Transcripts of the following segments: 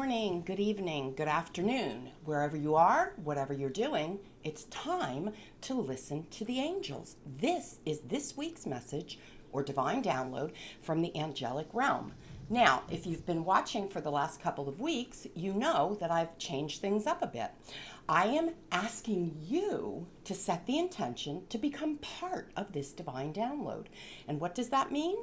Morning, good evening, good afternoon, wherever you are, whatever you're doing, it's time to listen to the angels. This is this week's message or divine download from the angelic realm. Now, if you've been watching for the last couple of weeks, you know that I've changed things up a bit. I am asking you to set the intention to become part of this divine download. And what does that mean?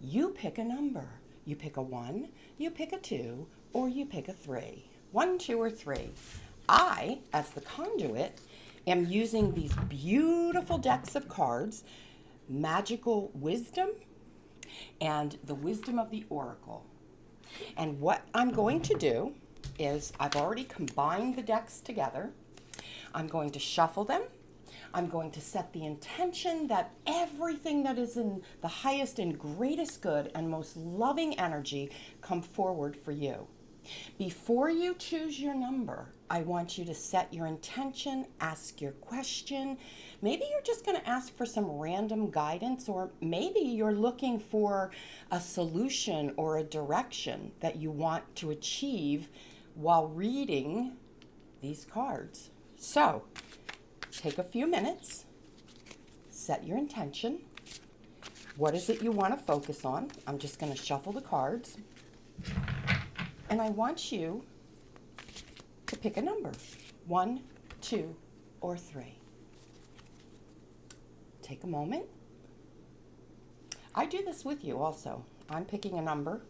You pick a number. You pick a 1, you pick a 2, or you pick a 3. 1, 2, or 3. I, as the conduit, am using these beautiful decks of cards, Magical Wisdom and the Wisdom of the Oracle. And what I'm going to do is I've already combined the decks together. I'm going to shuffle them. I'm going to set the intention that everything that is in the highest and greatest good and most loving energy come forward for you. Before you choose your number, I want you to set your intention, ask your question. Maybe you're just going to ask for some random guidance, or maybe you're looking for a solution or a direction that you want to achieve while reading these cards. So, take a few minutes, set your intention. What is it you want to focus on? I'm just going to shuffle the cards. And I want you to pick a number, 1, 2, or 3. Take a moment. I do this with you also. I'm picking a number.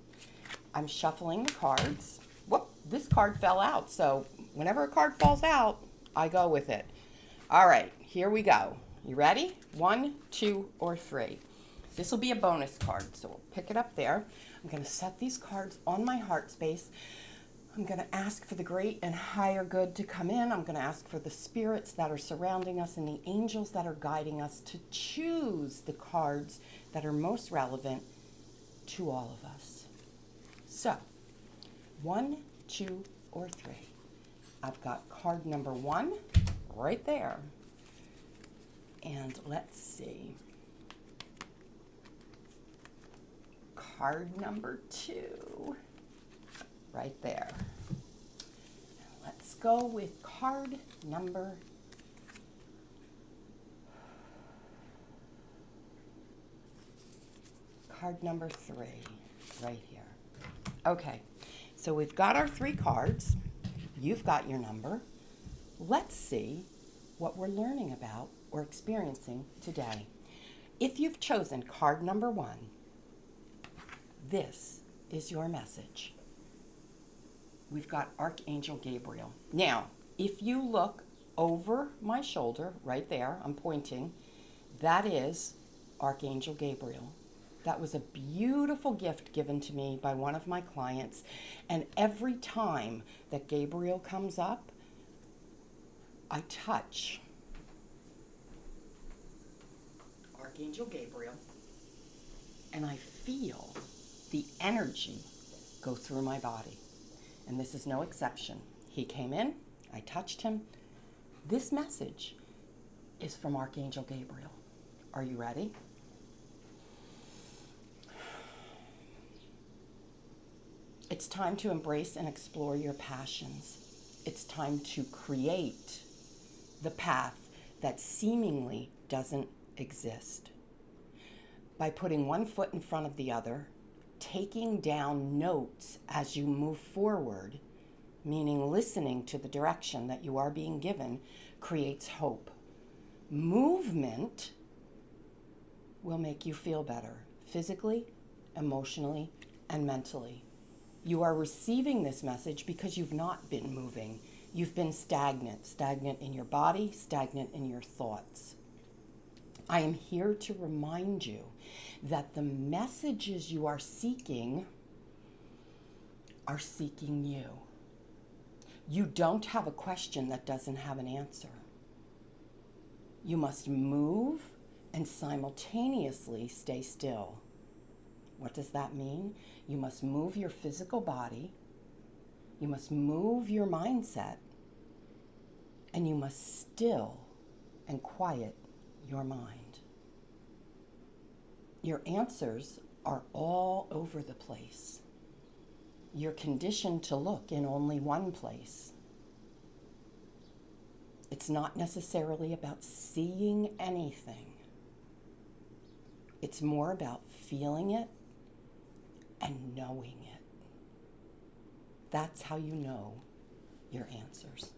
I'm shuffling the cards. Whoop, this card fell out. So whenever a card falls out, I go with it. All right, here we go. You ready? 1, 2, or 3. This will be a bonus card, so we'll pick it up there. I'm going to set these cards on my heart space. I'm going to ask for the great and higher good to come in. I'm going to ask for the spirits that are surrounding us and the angels that are guiding us to choose the cards that are most relevant to all of us. So, 1, 2, or 3. I've got card number 1 right there. And let's see. Card number 2 right there. Let's go with card number 3 right here. Okay, so we've got our 3 cards. You've got your number. Let's see what we're learning about or experiencing today. If you've chosen card number 1, this is your message. We've got Archangel Gabriel. Now, if you look over my shoulder, right there, I'm pointing, that is Archangel Gabriel. That was a beautiful gift given to me by one of my clients. And every time that Gabriel comes up, I touch Archangel Gabriel, and I feel the energy go through my body. And this is no exception. He came in, I touched him. This message is from Archangel Gabriel. Are you ready? It's time to embrace and explore your passions. It's time to create the path that seemingly doesn't exist. By putting one foot in front of the other, taking down notes as you move forward, meaning listening to the direction that you are being given, creates hope. Movement will make you feel better, physically, emotionally, and mentally. You are receiving this message because you've not been moving. You've been stagnant in your body, stagnant in your thoughts. I am here to remind you that the messages you are seeking you. You don't have a question that doesn't have an answer. You must move and simultaneously stay still. What does that mean? You must move your physical body, you must move your mindset, and you must still and quiet your mind. Your answers are all over the place. You're conditioned to look in only one place. It's not necessarily about seeing anything. It's more about feeling it and knowing it. That's how you know your answers.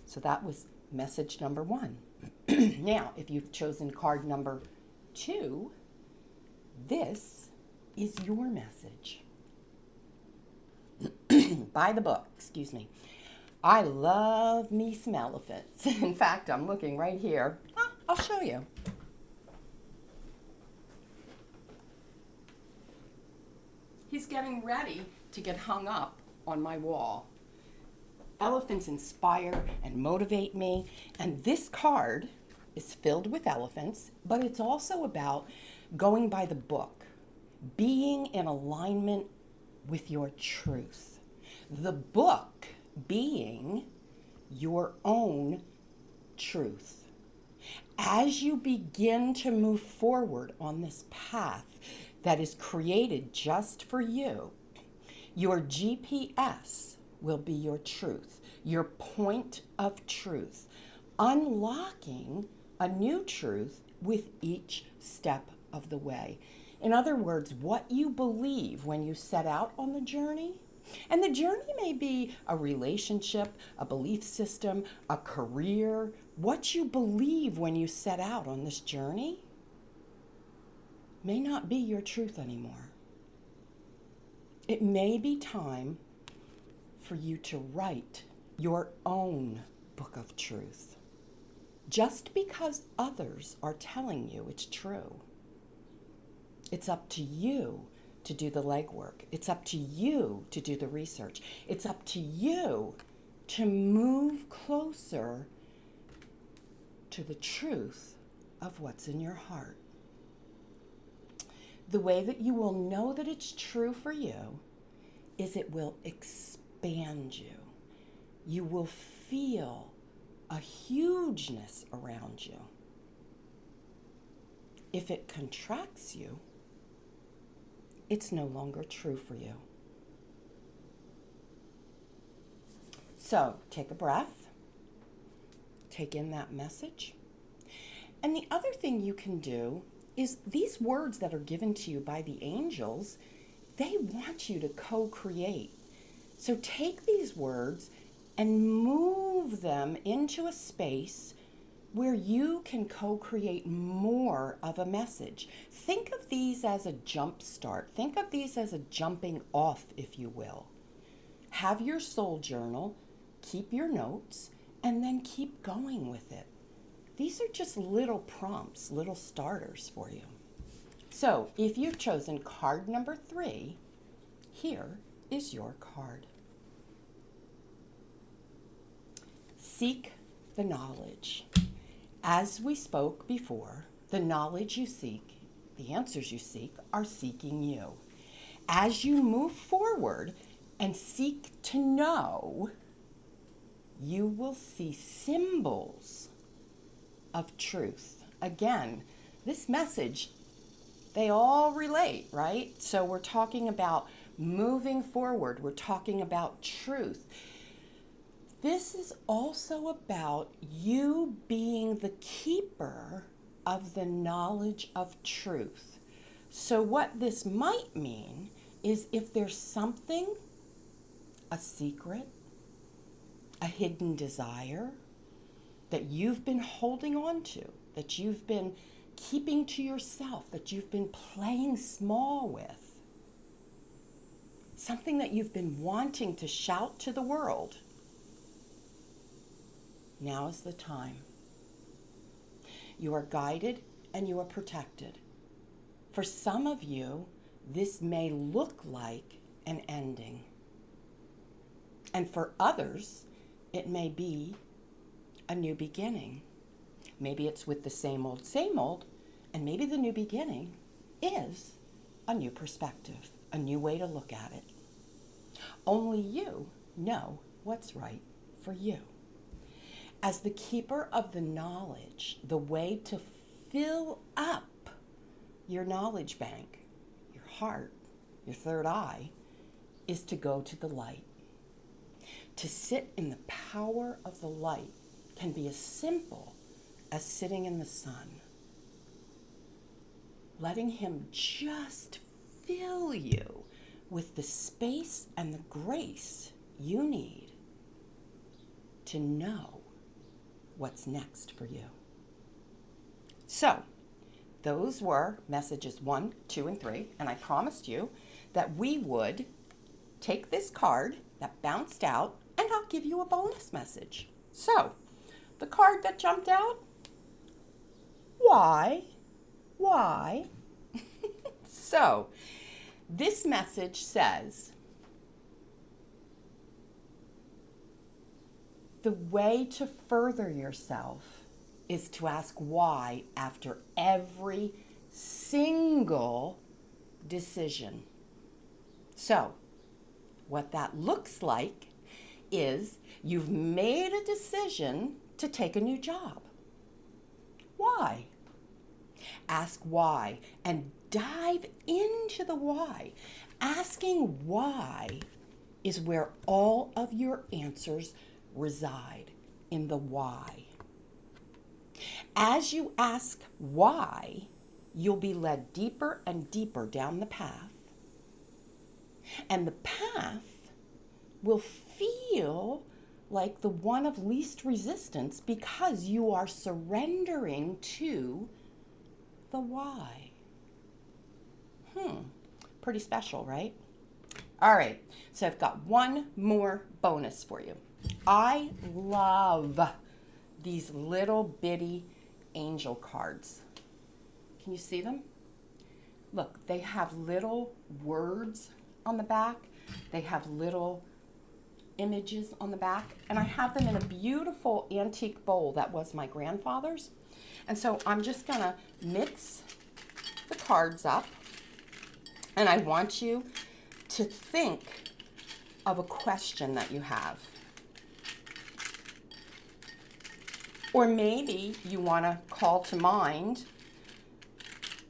So that was message number 1. Now, if you've chosen card number 2, this is your message. By the book, excuse me. I love me some elephants. In fact, I'm looking right here. I'll show you. He's getting ready to get hung up on my wall. Elephants inspire and motivate me, and this card is filled with elephants, but it's also about going by the book, being in alignment with your truth. The book being your own truth. As you begin to move forward on this path that is created just for you, your GPS will be your truth, your point of truth, unlocking a new truth with each step of the way. In other words, what you believe when you set out on the journey, and the journey may be a relationship, a belief system, a career, what you believe when you set out on this journey may not be your truth anymore. It may be time for you to write your own book of truth. Just because others are telling you it's true. It's up to you to do the legwork. It's up to you to do the research. It's up to you to move closer to the truth of what's in your heart. The way that you will know that it's true for you is it will expand you. You will feel a hugeness around you. If it contracts you, it's no longer true for you. So take a breath, take in that message. And the other thing you can do is these words that are given to you by the angels, they want you to co-create. So take these words and move them into a space where you can co-create more of a message. Think of these as a jump start. Think of these as a jumping off, if you will. Have your soul journal, keep your notes, and then keep going with it. These are just little prompts, little starters for you. So if you've chosen card number 3, here is your card. Seek the knowledge. As we spoke before, the knowledge you seek, the answers you seek, are seeking you. As you move forward and seek to know, you will see symbols of truth. Again, this message, they all relate, right? So we're talking about moving forward. We're talking about truth. This is also about you being the keeper of the knowledge of truth. So what this might mean is if there's something, a secret, a hidden desire that you've been holding on to, that you've been keeping to yourself, that you've been playing small with, something that you've been wanting to shout to the world, now is the time. You are guided and you are protected. For some of you, this may look like an ending. And for others, it may be a new beginning. Maybe it's with the same old, and maybe the new beginning is a new perspective, a new way to look at it. Only you know what's right for you. As the keeper of the knowledge, the way to fill up your knowledge bank, your heart, your third eye, is to go to the light. To sit in the power of the light can be as simple as sitting in the sun. Letting him just fill you with the space and the grace you need to know what's next for you. So, those were messages 1, 2, and 3, and I promised you that we would take this card that bounced out and I'll give you a bonus message. So, the card that jumped out, why? So, this message says, the way to further yourself is to ask why after every single decision. So, what that looks like is you've made a decision to take a new job. Why? Ask why and dive into the why. Asking why is where all of your answers reside, in the why. As you ask why, you'll be led deeper and deeper down the path. And the path will feel like the one of least resistance because you are surrendering to the why. Pretty special, right? All right, so I've got one more bonus for you. I love these little bitty angel cards. Can you see them? Look, they have little words on the back. They have little images on the back. And I have them in a beautiful antique bowl that was my grandfather's. And so I'm just gonna mix the cards up. And I want you to think of a question that you have. Or maybe you want to call to mind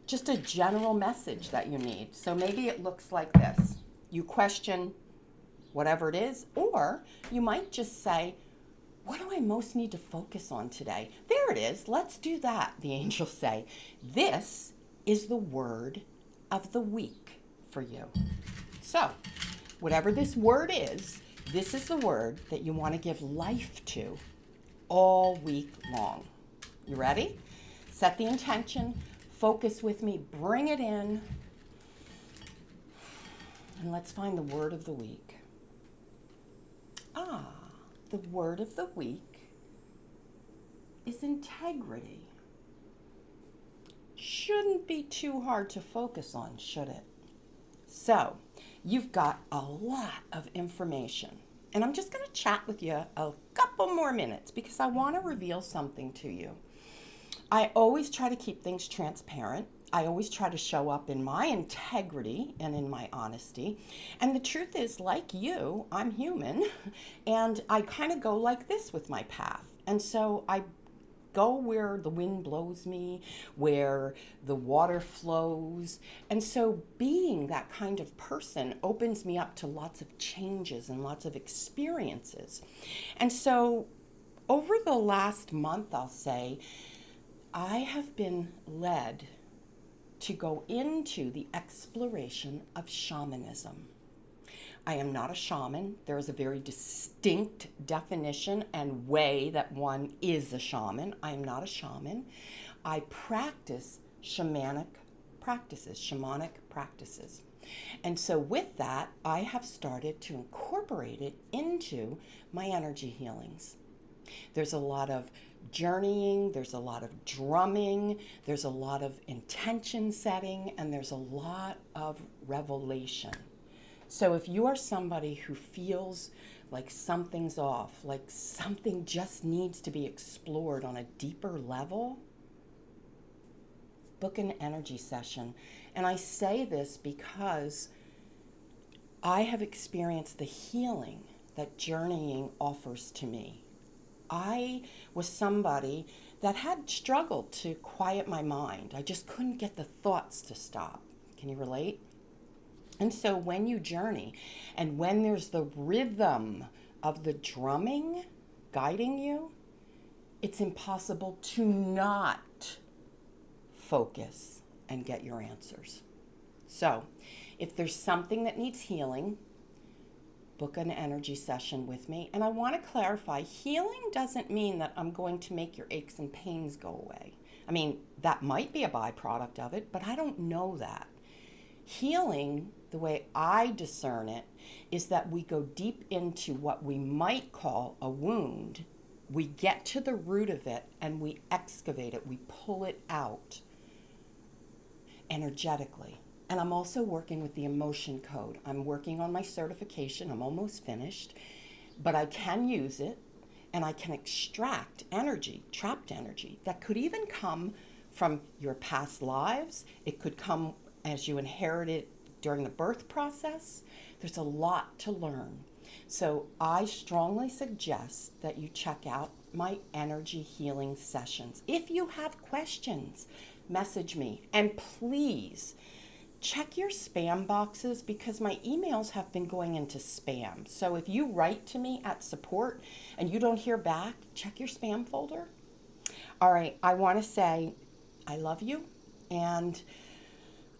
just a general message that you need. So maybe it looks like this. You question whatever it is, or you might just say, what do I most need to focus on today? There it is. Let's do that, the angels say. This is the word of the week for you. So, whatever this word is, this is the word that you want to give life to all week long. You ready? Set the intention, focus with me, bring it in, and let's find the word of the week. The word of the week is integrity. Shouldn't be too hard to focus on, should it? So, you've got a lot of information. And I'm just going to chat with you a couple more minutes because I want to reveal something to you. I always try to keep things transparent. I always try to show up in my integrity and in my honesty. And the truth is, like you, I'm human. And I kind of go like this with my path. And so I go where the wind blows me, where the water flows. And so being that kind of person opens me up to lots of changes and lots of experiences. And so over the last month, I'll say, I have been led to go into the exploration of shamanism. I am not a shaman. There is a very distinct definition and way that one is a shaman. I am not a shaman. I practice shamanic practices. And so with that, I have started to incorporate it into my energy healings. There's a lot of journeying, there's a lot of drumming, there's a lot of intention setting, and there's a lot of revelation. So if you are somebody who feels like something's off, like something just needs to be explored on a deeper level, book an energy session. And I say this because I have experienced the healing that journeying offers to me. I was somebody that had struggled to quiet my mind. I just couldn't get the thoughts to stop. Can you relate? And so when you journey and when there's the rhythm of the drumming guiding you, it's impossible to not focus and get your answers. So if there's something that needs healing, book an energy session with me. And I want to clarify, healing doesn't mean that I'm going to make your aches and pains go away. I mean, that might be a byproduct of it, but I don't know that. Healing, the way I discern it, is that we go deep into what we might call a wound. We get to the root of it and we excavate it. We pull it out energetically. And I'm also working with the emotion code. I'm working on my certification. I'm almost finished, but I can use it and I can extract energy, trapped energy, that could even come from your past lives. It could come as you inherit it during the birth process. There's a lot to learn. So I strongly suggest that you check out my energy healing sessions. If you have questions, message me. And please, check your spam boxes because my emails have been going into spam. So if you write to me at support and you don't hear back, check your spam folder. All right, I want to say I love you, and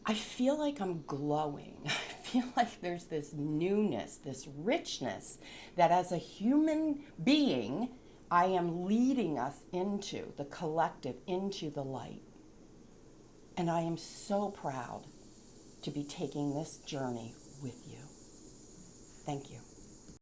I feel like I'm glowing. I feel like there's this newness, this richness that as a human being, I am leading us into the collective, into the light. And I am so proud to be taking this journey with you. Thank you.